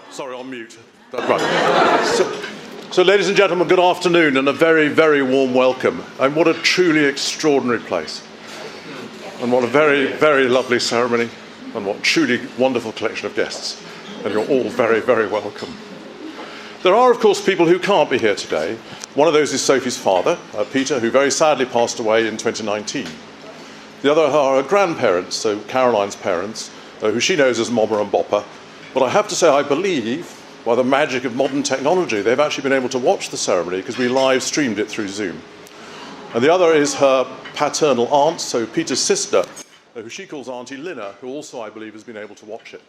Sorry, on mute. That's right. So, ladies and gentlemen, good afternoon and a very, very warm welcome. And what a truly extraordinary place. And what a very, very lovely ceremony. And what truly wonderful collection of guests. And you're all very, very welcome. There are, of course, people who can't be here today. One of those is Sophie's father, Peter, who very sadly passed away in 2019. The other are her grandparents, so Caroline's parents, who she knows as Mama and Bopper. But I have to say, I believe, by the magic of modern technology, they've actually been able to watch the ceremony because we live streamed it through Zoom. And the other is her paternal aunt, so Peter's sister, who she calls Auntie Lina, who also, I believe, has been able to watch it.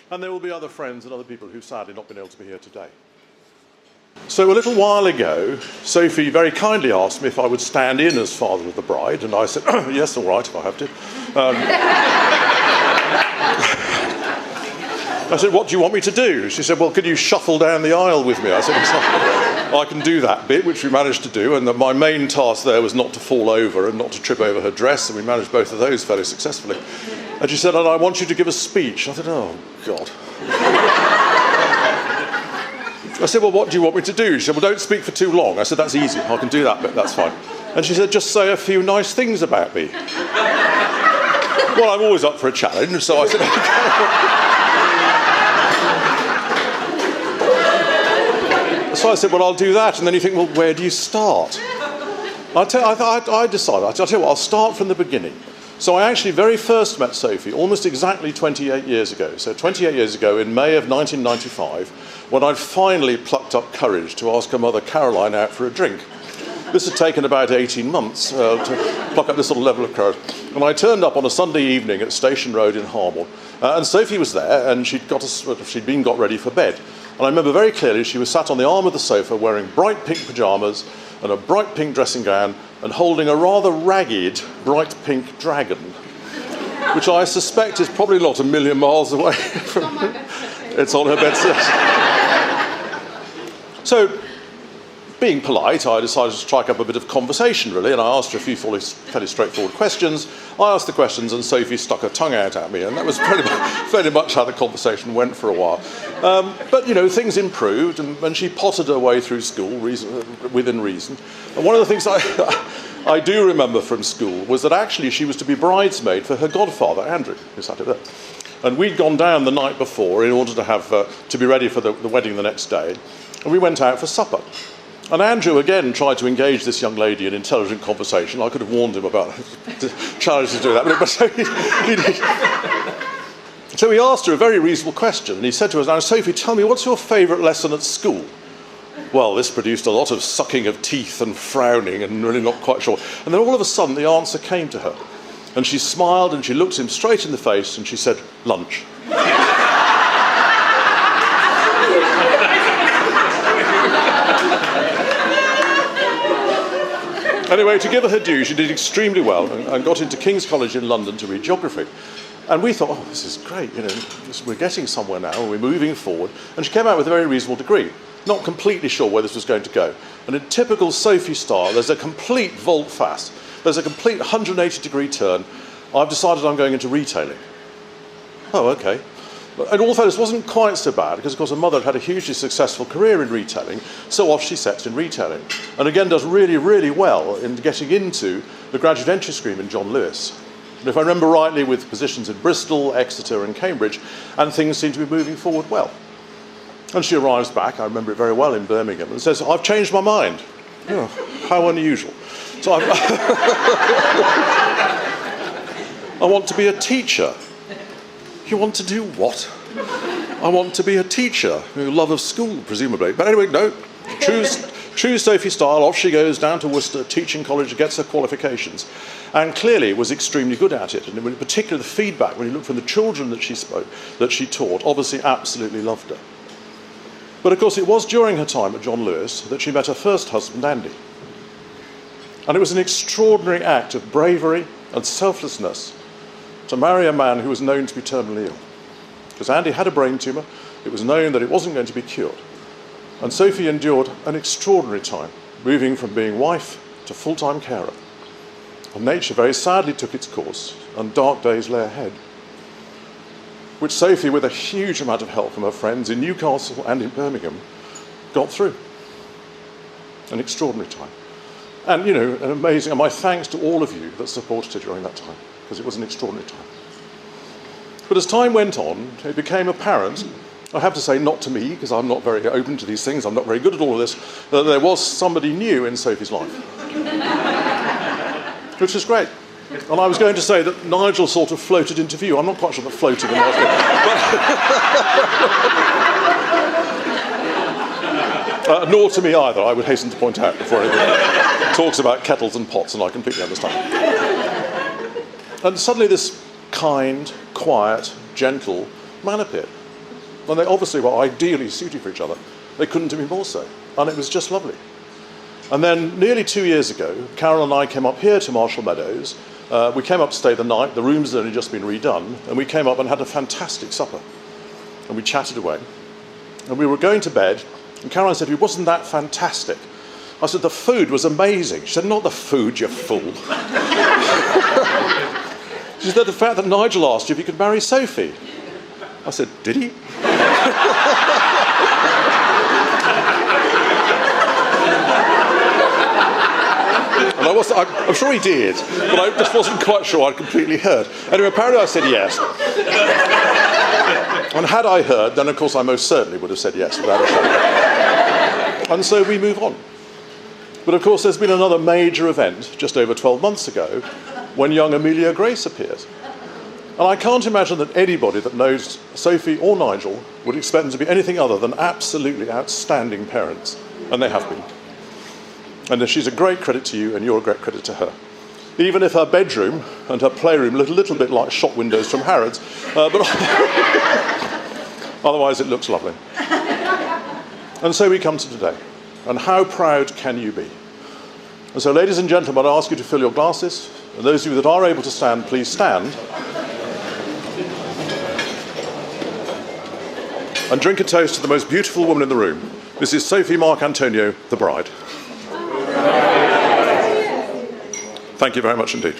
And there will be other friends and other people who've sadly not been able to be here today. So a little while ago, Sophie very kindly asked me if I would stand in as father of the bride, and I said, yes, all right, if I have to. I said, what do you want me to do? She said, well, could you shuffle down the aisle with me? I said, I can do that bit, which we managed to do, and my main task there was not to fall over and not to trip over her dress, and we managed both of those fairly successfully. And she said, and I want you to give a speech. I said, oh, God. I said, well, what do you want me to do? She said, well, don't speak for too long. I said, that's easy. I can do that bit. That's fine. And she said, just say a few nice things about me. Well, I'm always up for a challenge, so I said, okay. So I said, well, I'll do that. And then you think, well, where do you start? I decided, I'll tell you what, I'll start from the beginning. So I actually very first met Sophie almost exactly 28 years ago. So 28 years ago, in May of 1995, when I'd finally plucked up courage to ask her mother Caroline out for a drink. This had taken about 18 months to pluck up this sort of level of courage. And I turned up on a Sunday evening at Station Road in Harborne, and Sophie was there, and she'd been got ready for bed. And I remember very clearly she was sat on the arm of the sofa wearing bright pink pyjamas and a bright pink dressing gown and holding a rather ragged bright pink dragon, which I suspect is probably not a million miles away from it's on her bedside. So, being polite, I decided to strike up a bit of conversation, really, and I asked her a few fairly straightforward questions. I asked the questions, and Sophie stuck her tongue out at me, and that was fairly much how the conversation went for a while. But, you know, things improved, and she pottered her way through school within reason. And one of the things I do remember from school was that actually she was to be bridesmaid for her godfather, Andrew, who sat over there. And we'd gone down the night before in order to have to be ready for the wedding the next day. And we went out for supper. And Andrew again tried to engage this young lady in intelligent conversation. I could have warned him about the challenge to do that, but so he did. So he asked her a very reasonable question. And he said to her, now, Sophie, tell me, what's your favourite lesson at school? Well, this produced a lot of sucking of teeth and frowning and really not quite sure. And then all of a sudden the answer came to her. And she smiled and she looked him straight in the face and she said, lunch. Anyway, to give her due, she did extremely well and got into King's College in London to read geography. And we thought, oh, this is great, you know, we're getting somewhere now, and we're moving forward. And she came out with a very reasonable degree, not completely sure where this was going to go. And in typical Sophie style, there's a complete volte-face. There's a complete 180-degree turn. I've decided I'm going into retailing. Oh, okay. In all fairness, it wasn't quite so bad, because, of course, her mother had a hugely successful career in retailing, so off she sets in retailing. And again, does really, really well in getting into the graduate entry scheme in John Lewis. And if I remember rightly, with positions in Bristol, Exeter and Cambridge, and things seem to be moving forward well. And she arrives back, I remember it very well, in Birmingham, and says, I've changed my mind. Oh, how unusual. So I want to be a teacher. You want to do what? I want to be a teacher. Love of school, presumably. But anyway, no. True Sophie style, off she goes down to Worcester Teaching College, gets her qualifications. And clearly was extremely good at it. And in particular, the feedback, when you look from the children that she taught, obviously absolutely loved her. But of course, it was during her time at John Lewis that she met her first husband, Andy. And it was an extraordinary act of bravery and selflessness to marry a man who was known to be terminally ill. Because Andy had a brain tumour, it was known that it wasn't going to be cured. And Sophie endured an extraordinary time, moving from being wife to full-time carer. And nature very sadly took its course, and dark days lay ahead. which Sophie, with a huge amount of help from her friends in Newcastle and in Birmingham, got through. An extraordinary time. And, you know, an amazing, and my thanks to all of you that supported her during that time, because it was an extraordinary time. But as time went on, it became apparent, I have to say not to me, because I'm not very open to these things, I'm not very good at all of this, that there was somebody new in Sophie's life. Which was great. And I was going to say that Nigel sort of floated into view. I'm not quite sure that floated in but nor to me either, I would hasten to point out before anyone talks about kettles and pots, and I completely understand. And suddenly this kind, quiet, gentle man appeared. And they obviously were ideally suited for each other. They couldn't have been more so. And it was just lovely. And then nearly 2 years ago, Carol and I came up here to Marshall Meadows. We came up to stay the night. The rooms had only just been redone. And we came up and had a fantastic supper. And we chatted away. And we were going to bed. And Caroline said to me, "Wasn't that fantastic?" I said, "The food was amazing." She said, "Not the food, you fool." She said, "The fact that Nigel asked you if you could marry Sophie." I said, "Did he?" And I'm sure he did, but I just wasn't quite sure I'd completely heard. Anyway, apparently I said yes. And had I heard, then of course I most certainly would have said yes without a shadow. And so we move on. But of course there's been another major event just over 12 months ago when young Amelia Grace appeared. And I can't imagine that anybody that knows Sophie or Nigel would expect them to be anything other than absolutely outstanding parents. And they have been. And she's a great credit to you, and you're a great credit to her. Even if her bedroom and her playroom look a little bit like shop windows from Harrods, but otherwise it looks lovely. And so we come to today. And how proud can you be? And so, ladies and gentlemen, I ask you to fill your glasses. And those of you that are able to stand, please stand. And drink a toast to the most beautiful woman in the room, Mrs. Sophie Mark Antonio, the bride. Thank you very much indeed.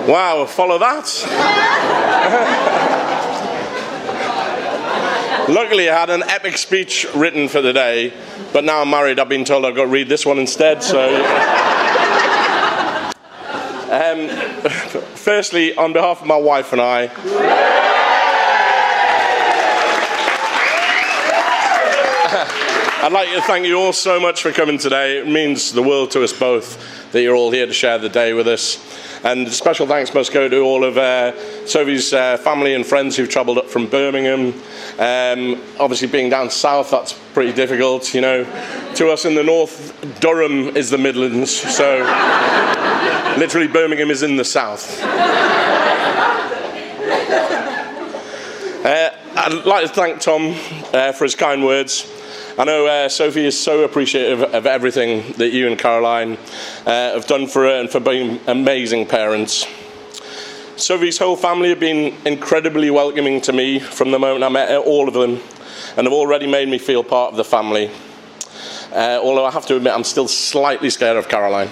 Wow, follow that. Luckily, I had an epic speech written for the day, but now I'm married, I've been told I've got to read this one instead, so... Firstly, on behalf of my wife and I... I'd like to thank you all so much for coming today. It means the world to us both that you're all here to share the day with us. And special thanks must go to all of Sophie's family and friends who've travelled up from Birmingham. Obviously being down south, that's pretty difficult, you know. To us in the north, Durham is the Midlands, so literally Birmingham is in the south. I'd like to thank Tom for his kind words. I know Sophie is so appreciative of everything that you and Caroline have done for her and for being amazing parents. Sophie's whole family have been incredibly welcoming to me from the moment I met all of them, and have already made me feel part of the family. Although I have to admit I'm still slightly scared of Caroline.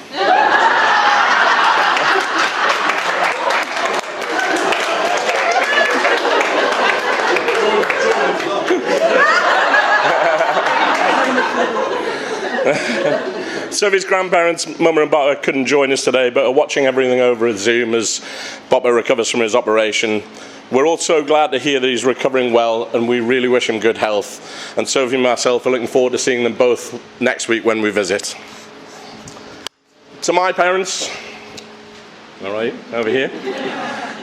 Sophie's grandparents, Mama and Bopper, couldn't join us today, but are watching everything over Zoom as Bopper recovers from his operation. We're all so glad to hear that he's recovering well, and we really wish him good health. And Sophie and myself are looking forward to seeing them both next week when we visit. To my parents, all right, over here,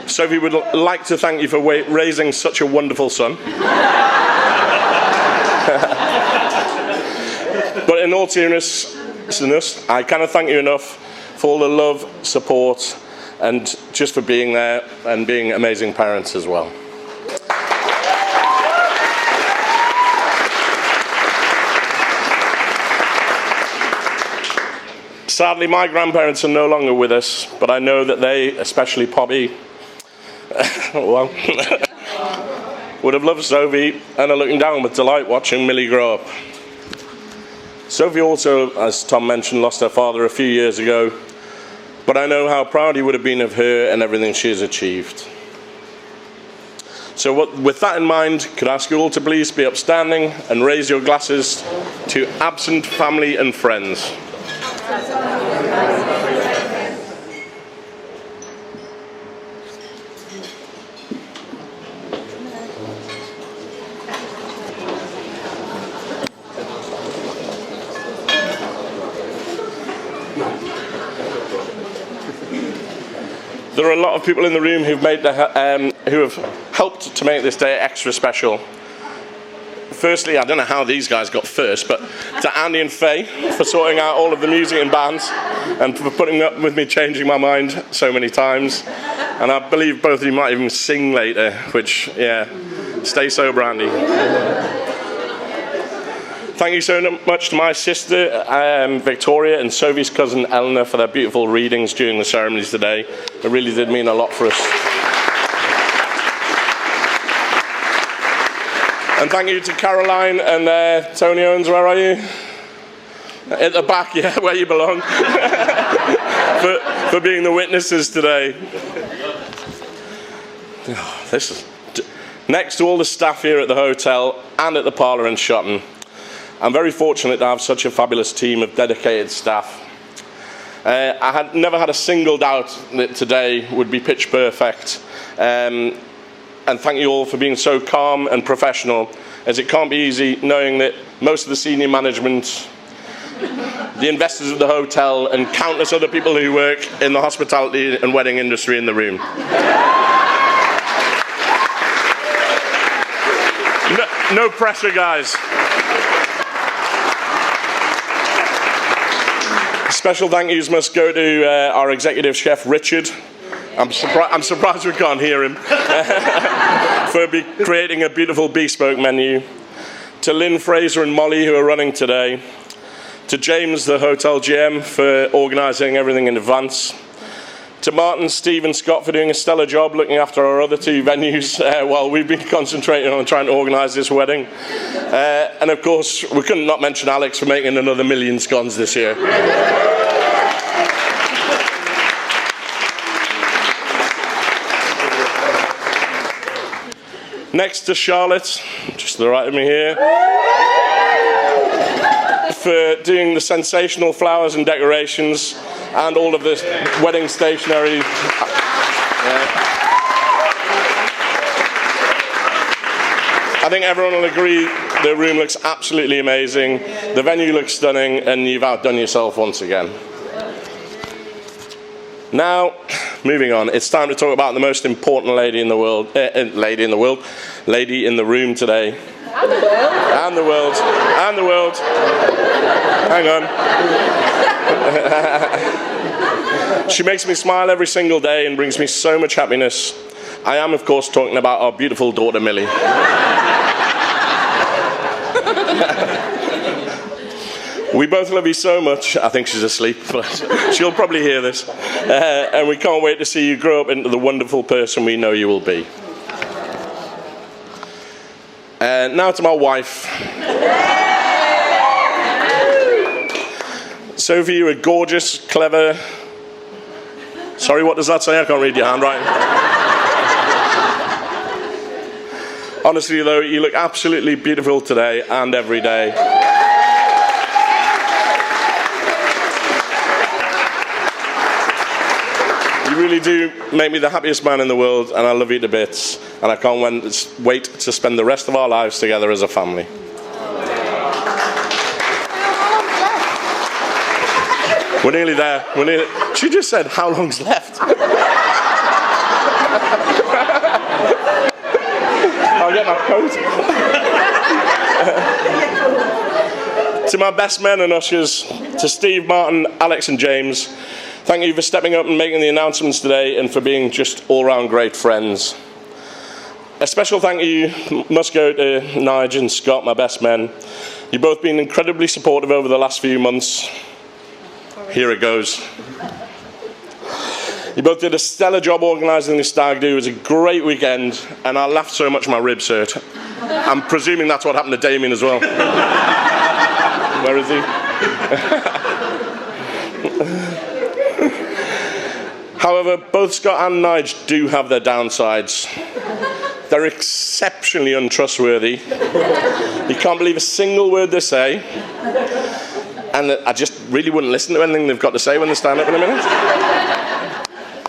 Sophie would like to thank you for raising such a wonderful son. But in all seriousness, I cannot thank you enough for all the love, support, and just for being there and being amazing parents as well. Sadly, my grandparents are no longer with us, but I know that they, especially Poppy, well, would have loved Sophie and are looking down with delight watching Millie grow up. Sophie also, as Tom mentioned, lost her father a few years ago, but I know how proud he would have been of her and everything she has achieved. So with that in mind, could I ask you all to please be upstanding and raise your glasses to absent family and friends. There are a lot of people in the room who have helped to make this day extra special. Firstly, I don't know how these guys got first, but to Andy and Faye for sorting out all of the music and bands and for putting up with me changing my mind so many times. And I believe both of you might even sing later, which, yeah, stay sober, Andy. Thank you so much to my sister, Victoria, and Sophie's cousin, Eleanor, for their beautiful readings during the ceremonies today. It really did mean a lot for us. And thank you to Caroline and Tony Owens, where are you? At the back, yeah, where you belong. for being the witnesses today. Next to all the staff here at the hotel and at the parlour in Shotton, I'm very fortunate to have such a fabulous team of dedicated staff. I had never had a single doubt that today would be pitch perfect. And thank you all for being so calm and professional, as it can't be easy knowing that most of the senior management, the investors of the hotel, and countless other people who work in the hospitality and wedding industry in the room. No pressure, guys. Special thank yous must go to our executive chef, Richard. I'm surprised we can't hear him. For creating a beautiful bespoke menu. To Lynn, Fraser and Molly, who are running today. To James, the hotel GM, for organising everything in advance. To Martin, Steve and Scott for doing a stellar job looking after our other two venues while we've been concentrating on trying to organise this wedding. And of course, we couldn't not mention Alex for making another 1 million scones this year. Next to Charlotte, just to the right of me here, for doing the sensational flowers and decorations and all of this wedding stationery. I think everyone will agree the room looks absolutely amazing, the venue looks stunning, and you've outdone yourself once again. Now, moving on, it's time to talk about the most important lady in the world, lady in the room today. And the world. Hang on. She makes me smile every single day and brings me so much happiness. I am, of course, talking about our beautiful daughter, Millie. We both love you so much. I think she's asleep, but she'll probably hear this. And we can't wait to see you grow up into the wonderful person we know you will be. Now to my wife. Sophie, you are gorgeous, clever. Sorry, what does that say? I can't read your handwriting. Honestly, though, you look absolutely beautiful today and every day. You really do make me the happiest man in the world, and I love you to bits. And I can't wait to spend the rest of our lives together as a family. We're nearly there. She just said, how long's left? I'll get my coat. To my best men and ushers, to Steve, Martin, Alex and James, thank you for stepping up and making the announcements today and for being just all-round great friends. A special thank you must go to Nigel and Scott, my best men. You've both been incredibly supportive over the last few months. Here it goes. You both did a stellar job organising this stag do. It was a great weekend, and I laughed so much my ribs hurt. I'm presuming that's what happened to Damien as well. Where is he? However, both Scott and Nige do have their downsides. They're exceptionally untrustworthy. You can't believe a single word they say. And I just really wouldn't listen to anything they've got to say when they stand up in a minute.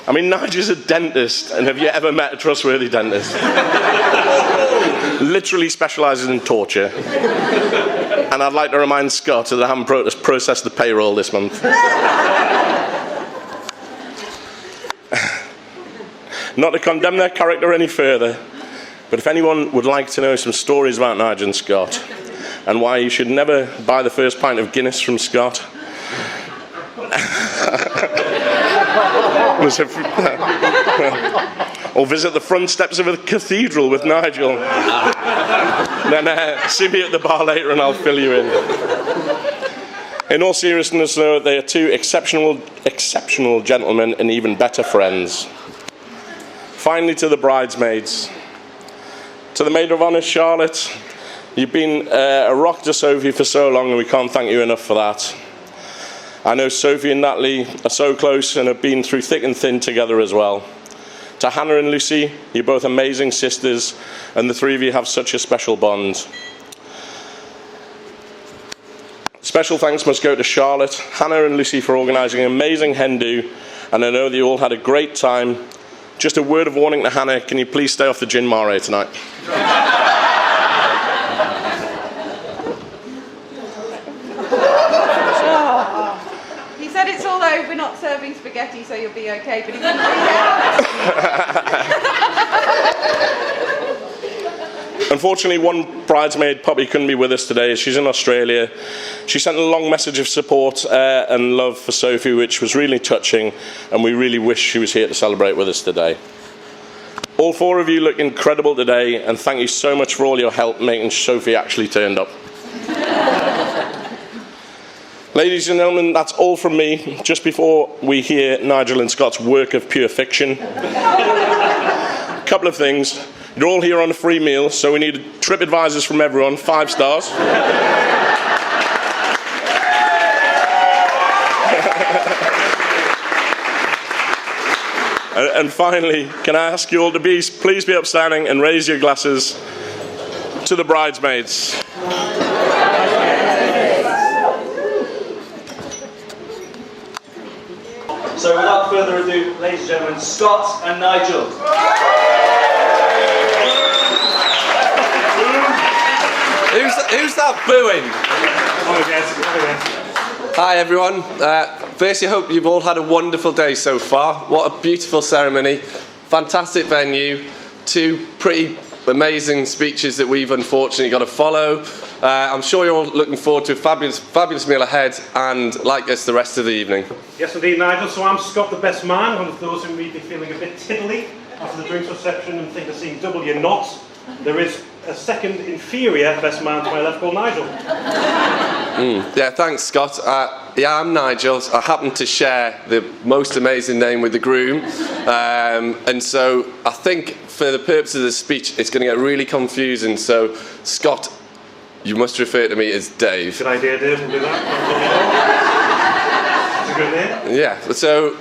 I mean, Nige is a dentist, and have you ever met a trustworthy dentist? Literally specialises in torture. And I'd like to remind Scott that I haven't processed the payroll this month. Not to condemn their character any further, but if anyone would like to know some stories about Nige and Scott, and why you should never buy the first pint of Guinness from Scott, or visit the front steps of a cathedral with Nigel, then see me at the bar later and I'll fill you in. In all seriousness, though, they are two exceptional gentlemen and even better friends. Finally, to the bridesmaids. To the Maid of Honour, Charlotte, you've been a rock to Sophie for so long, and we can't thank you enough for that. I know Sophie and Natalie are so close and have been through thick and thin together as well. To Hannah and Lucy, you're both amazing sisters, and the three of you have such a special bond. Special thanks must go to Charlotte, Hannah and Lucy for organising an amazing hen do, and I know that you all had a great time. Just a word of warning to Hannah, can you please stay off the gin mare tonight? He said it's all over, we're not serving spaghetti, so you'll be okay, but he didn't Unfortunately, one bridesmaid, Poppy, couldn't be with us today. She's in Australia. She sent a long message of support and love for Sophie, which was really touching, and we really wish she was here to celebrate with us today. All four of you look incredible today, and thank you so much for all your help making Sophie actually turned up. Ladies and gentlemen, that's all from me. Just before we hear Nigel and Scott's work of pure fiction, a couple of things. You're all here on a free meal, so we need TripAdvisors from everyone, 5 stars. And finally, can I ask you all to please be upstanding and raise your glasses to the bridesmaids. So without further ado, ladies and gentlemen, Scott and Nigel. Who's that booing? Hi everyone. Firstly, I hope you've all had a wonderful day so far. What a beautiful ceremony. Fantastic venue. 2 pretty amazing speeches that we've unfortunately got to follow. I'm sure you're all looking forward to a fabulous meal ahead, and like us the rest of the evening. Yes indeed, Nigel. So I'm Scott the best man, one of those who may be feeling a bit tiddly after the drinks reception and think they're seeing double your not. There is a second inferior best man to my left called Nigel. Yeah, thanks, Scott. Yeah, I'm Nigel. I happen to share the most amazing name with the groom. And so I think for the purpose of the speech, it's going to get really confusing. So, Scott, you must refer to me as Dave. Good idea, Dave. We'll do that. That's a good name. Yeah, so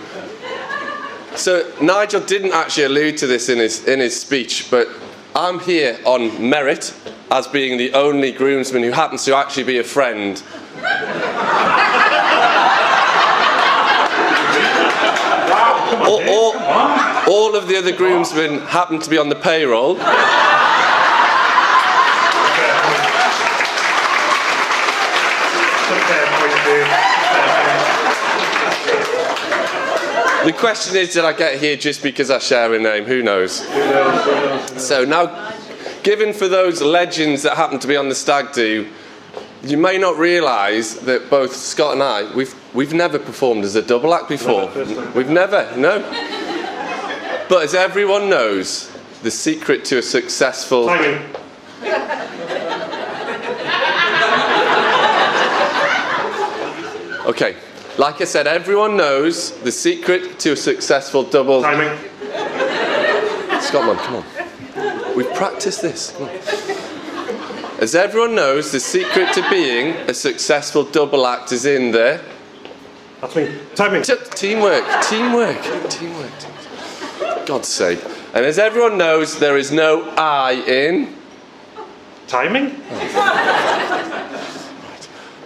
Nigel didn't actually allude to this in his speech, but I'm here on merit as being the only groomsman who happens to actually be a friend. All of the other groomsmen happen to be on the payroll. The question is, did I get here just because I share a name? Who knows? So now, given for those legends that happen to be on the stag do, you may not realise that both Scott and I, we've never performed as a double act before. We've never, no. But as everyone knows, the secret to a successful... Timing. Okay, Like I said, everyone knows the secret to a successful double. Timing. Scotland, come on. We've practiced this. Come on. As everyone knows, the secret to being a successful double act is in there. That's me. Timing. Teamwork. God's sake. And as everyone knows, there is no I in. Timing?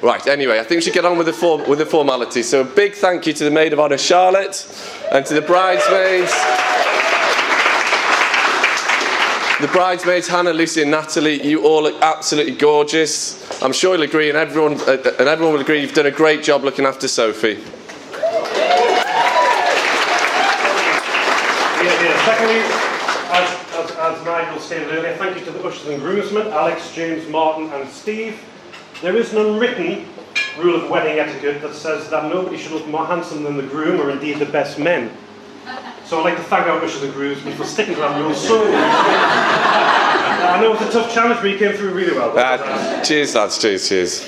Right, anyway, I think we should get on with the formality. So a big thank you to the Maid of Honour Charlotte and to the bridesmaids. The bridesmaids, Hannah, Lucy and Natalie, you all look absolutely gorgeous. I'm sure you'll agree, and everyone will agree, you've done a great job looking after Sophie. Secondly, as Nigel stated earlier, thank you to the ushers and groomsmen, Alex, James, Martin and Steve. There is an unwritten rule of wedding etiquette that says that nobody should look more handsome than the groom or indeed the best men. So I'd like to thank our ushers and groomsmen for sticking to that rule so well. I know it's a tough challenge, but you came through really well. Cheers, lads, cheers.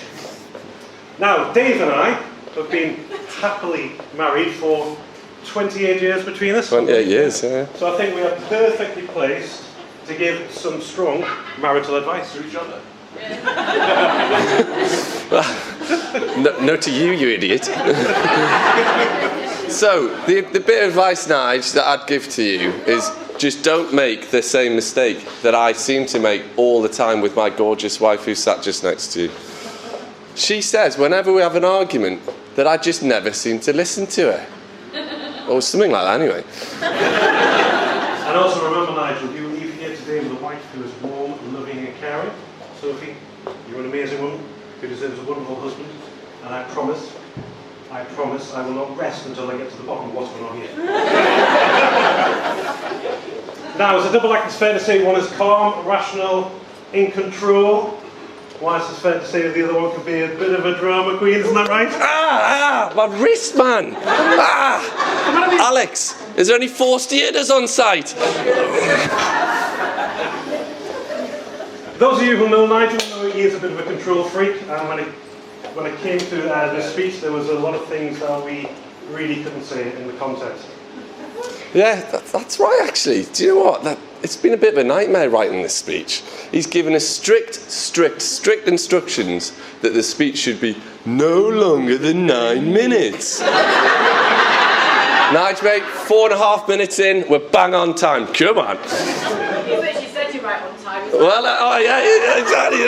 Now, Dave and I have been happily married for 28 years between us. 28 years, yeah. So I think we are perfectly placed to give some strong marital advice to each other. No to you idiot. So, the bit of advice, Nige, that I'd give to you is just don't make the same mistake that I seem to make all the time with my gorgeous wife who sat just next to you. She says whenever we have an argument that I just never seem to listen to her. Or something like that, anyway. And also remember, Nigel, you leave here today with a wife who is warm, loving and caring. Sophie, you're an amazing woman who deserves a wonderful husband. And I promise I will not rest until I get to the bottom of what's going on here. Now, as a double act, it's fair to say one is calm, rational, in control. Whilst it's fair to say that the other one could be a bit of a drama queen, isn't that right? My wrist, man! Alex, is there any forced theatres on site? Those of you who know Nigel know he is a bit of a control freak, and when it came to this speech, there was a lot of things that we really couldn't say in the context. Yeah, that's right, actually. Do you know what? It's been a bit of a nightmare writing this speech. He's given us strict instructions that the speech should be no longer than 9 minutes. Nige, mate, 4.5 minutes in, we're bang on time. Come on. But she said you're right on time. Well, oh yeah, exactly.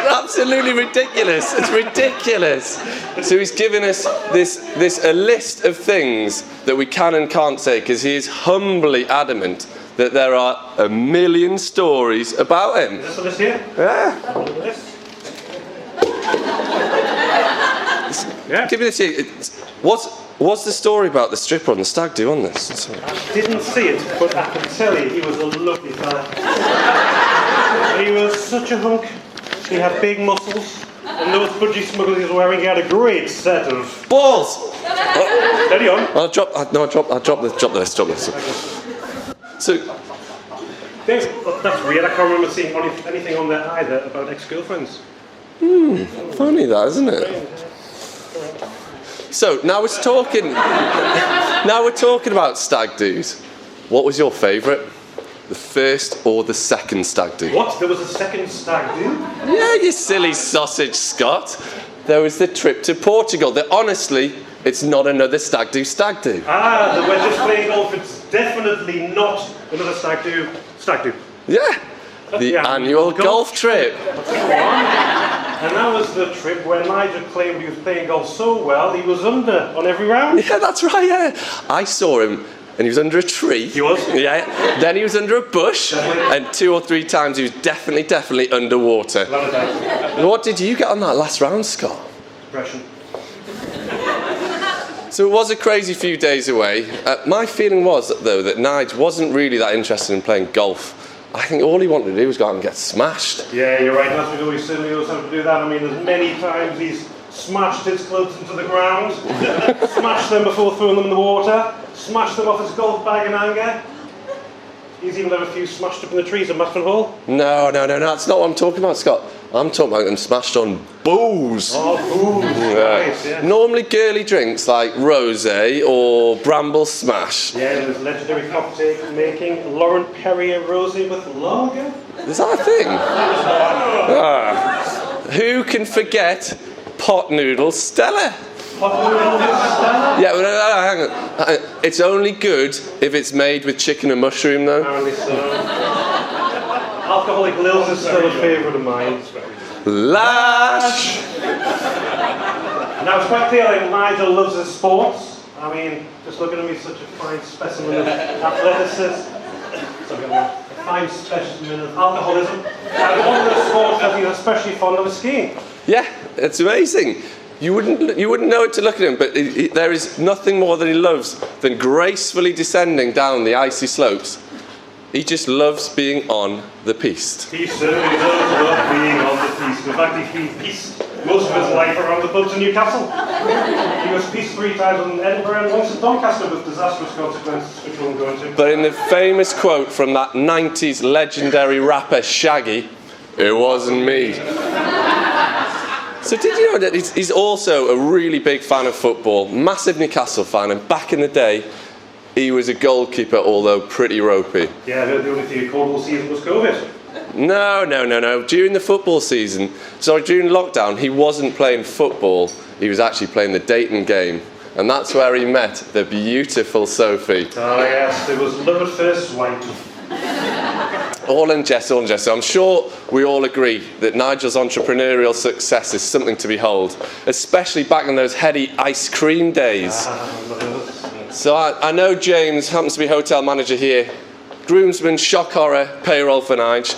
Absolutely ridiculous. It's ridiculous. So he's given us a list of things that we can and can't say because he is humbly adamant that there are a million stories about him. Is this the list here? Yeah. Yeah. Give me this here. What's the story about the stripper on the stag do on this? Sorry. I didn't see it, but I can tell you he was a lovely fella. He was such a hunk. He had big muscles. And those budgie smugglers he was wearing, he had a great set of... Balls! Steady on. I'll drop this. So, Dave, that's weird. I can't remember seeing anything on there either about ex-girlfriends. funny that, isn't it? So now we're talking about stag do's. What was your favourite? The first or the second stag do? What? There was a second stag do? Yeah, you silly sausage, Scott. There was the trip to Portugal. Honestly, it's not another stag do. We're just playing golf. It's definitely not another stag do. Yeah, the annual golf trip. And that was the trip where Nigel claimed he was playing golf so well he was under on every round. Yeah, that's right, yeah. I saw him and he was under a tree. He was? Yeah. Then he was under a bush. And 2 or 3 times he was definitely underwater. What did you get on that last round, Scott? Depression. So it was a crazy few days away. My feeling was, though, that Nige wasn't really that interested in playing golf. I think all he wanted to do was go out and get smashed. Yeah, you're right. That's what he certainly knows how to do that. I mean, there's many times he's smashed his clubs into the ground, smashed them before throwing them in the water, smashed them off his golf bag in anger. He's even had a few smashed up in the trees at Matford Hall. No, that's not what I'm talking about, Scott. I'm talking about them smashed on booze. Oh, booze. Nice, yeah. Normally girly drinks like rosé or bramble smash. Yeah, there's legendary cocktail making Laurent Perrier rosé with lager. Is that a thing? Who can forget pot noodle Stella? Yeah, well, hang on. It's only good if it's made with chicken and mushroom, though. Apparently so. Alcoholic Lils is still a favourite of mine. Lash! Now it's quite clear that Nigel loves his sports. I mean, just look at him, he's such a fine specimen of athleticism. A fine specimen of alcoholism. And one of the sports that he's especially fond of is skiing. Yeah, it's amazing. You wouldn't know it to look at him, but there is nothing more that he loves than gracefully descending down the icy slopes. He just loves being on the piste. He certainly does love being on the piste. In fact, he's been piste most of his life around the pubs in Newcastle. He was piste 3 times in Edinburgh and once in Doncaster with disastrous consequences, which we won't go into. But in the famous quote from that 90s legendary rapper Shaggy, "It wasn't me." So did you know that he's also a really big fan of football, massive Newcastle fan, and back in the day, he was a goalkeeper, although pretty ropey. Yeah, I heard the only thing he called all season was COVID. No. During the football season, during lockdown, he wasn't playing football, he was actually playing the Dayton game. And that's where he met the beautiful Sophie. Oh yes, it was love at first sight. All in jest. I'm sure we all agree that Nigel's entrepreneurial success is something to behold, especially back in those heady ice cream days. So I know James happens to be hotel manager here. Groomsman, shock horror, payroll for Nige.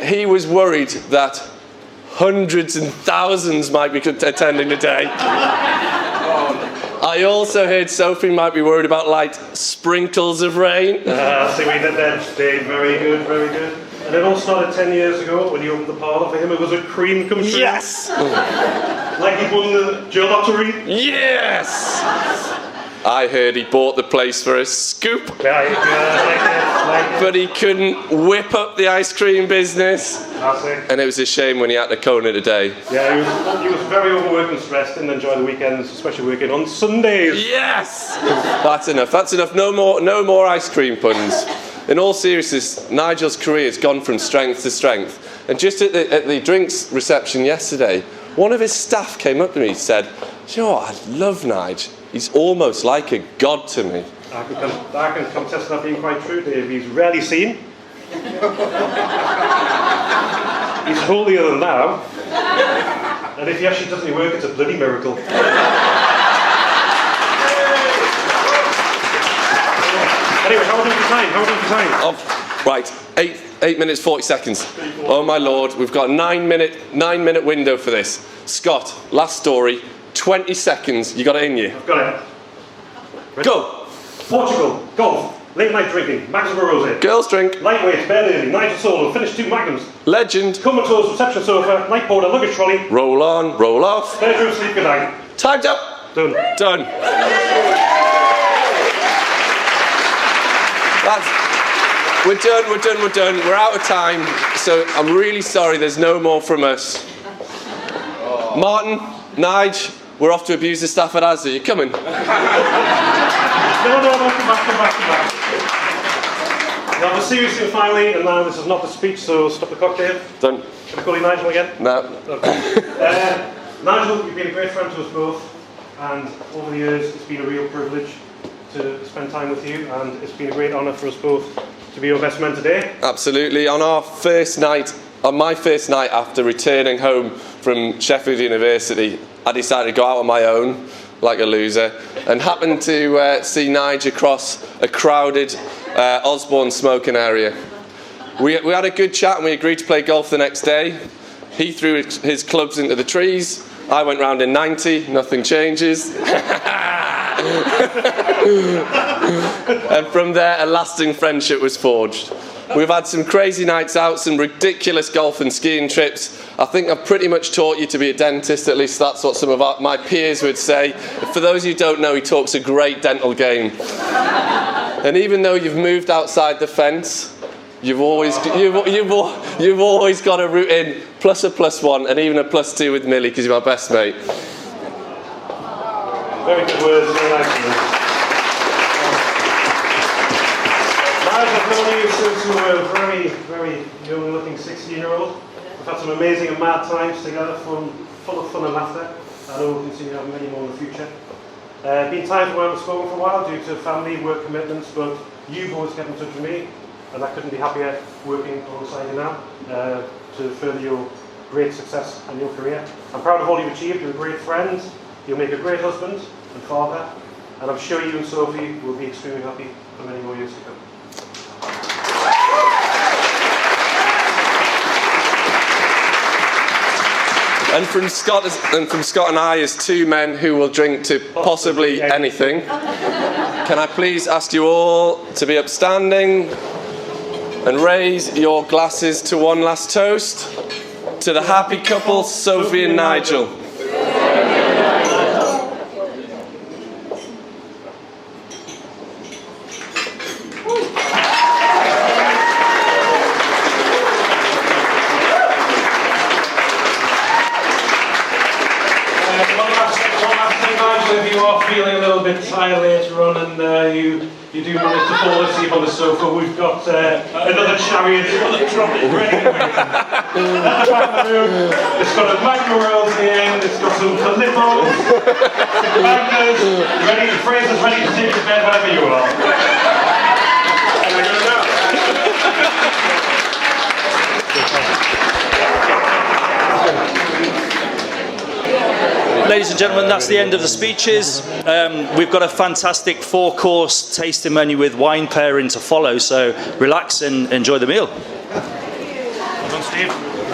He was worried that hundreds and thousands might be attending today. I also heard Sophie might be worried about light sprinkles of rain. See, we did that today. Very good, very good. And it all started 10 years ago when you opened the parlour. For him, it was a cream come true. Yes! Like he won the Joe Lottery. Yes! I heard he bought the place for a scoop. Like it. But he couldn't whip up the ice cream business. That's it. And it was a shame when he had to cone it a day. Yeah, he was very overworked and stressed, didn't enjoy the weekends, especially working on Sundays. Yes! That's enough. No more ice cream puns. In all seriousness, Nigel's career has gone from strength to strength. And just at the drinks reception yesterday, one of his staff came up to me and said, "You know what, I love Nige. He's almost like a god to me." I can contest that being quite true, Dave. He's rarely seen. He's holier than thou. And if he actually does any work, it's a bloody miracle. Anyway, how are we doing for time? Oh, right, 8 minutes 40 seconds. Oh my lord, we've got a 9 minute window for this. Scott, last story, 20 seconds. You got it in you. I've got it. Ready? Go. Portugal, golf, late night drinking, Magnum Rosé. Girls drink. Lightweight, bed early, Nigel Solo, finished 2 Magnums. Legend. Comatose, reception sofa, night porter, luggage trolley. Roll on, roll off. Bedroom, sleep, good night. Time's up. Done. We're done. We're out of time. So I'm really sorry there's no more from us. Martin, Nige, we're off to abuse the staff at Asda. You coming? No, come back. Now the serious thing finally, and now this is not the speech, so stop the cocktail. Done. Can we call you Nigel again? No. Nigel, you've been a great friend to us both, and over the years it's been a real privilege to spend time with you, and it's been a great honour for us both to be your best man today. Absolutely. On my first night after returning home from Sheffield University, I decided to go out on my own, like a loser, and happened to see Nige across a crowded Osborne smoking area. We had a good chat and we agreed to play golf the next day. He threw his clubs into the trees. I went round in 90, nothing changes. And from there, a lasting friendship was forged. We've had some crazy nights out, some ridiculous golf and skiing trips. I think I've pretty much taught you to be a dentist, at least that's what some of my peers would say. For those of you who don't know, he talks a great dental game. And even though you've moved outside the fence, You've always got to root in plus a +1 and even a +2 with Millie because you're my best mate. Very good words, very nice words. Miles, I've known you since you were a very, very young looking 16-year-old. We've had some amazing and mad times together, full of fun and laughter. I know we'll continue having many more in the future. Been times where I haven't spoken for a while due to family, work commitments, but you've always kept in touch with me, and I couldn't be happier working alongside you now to further your great success and your career. I'm proud of all you've achieved. You're a great friend. You'll make a great husband and father, and I'm sure you and Sophie will be extremely happy for many more years to come. And from Scott and I, as two men who will drink to possibly anything, can I please ask you all to be upstanding and raise your glasses to one last toast to the happy couple, Sophie and Nigel. If you are feeling a little bit tired later on and you do manage to fall asleep on the sofa, we've got another chariot ready to wait. At the back of the room, it's got a Magma here, it's got some Calippos, Magners, Fraser's ready to take you to bed whenever you are. And we're going now. Ladies and gentlemen, that's the end of the speeches. We've got a fantastic 4-course tasting menu with wine pairing to follow, so relax and enjoy the meal. Well done, Steve.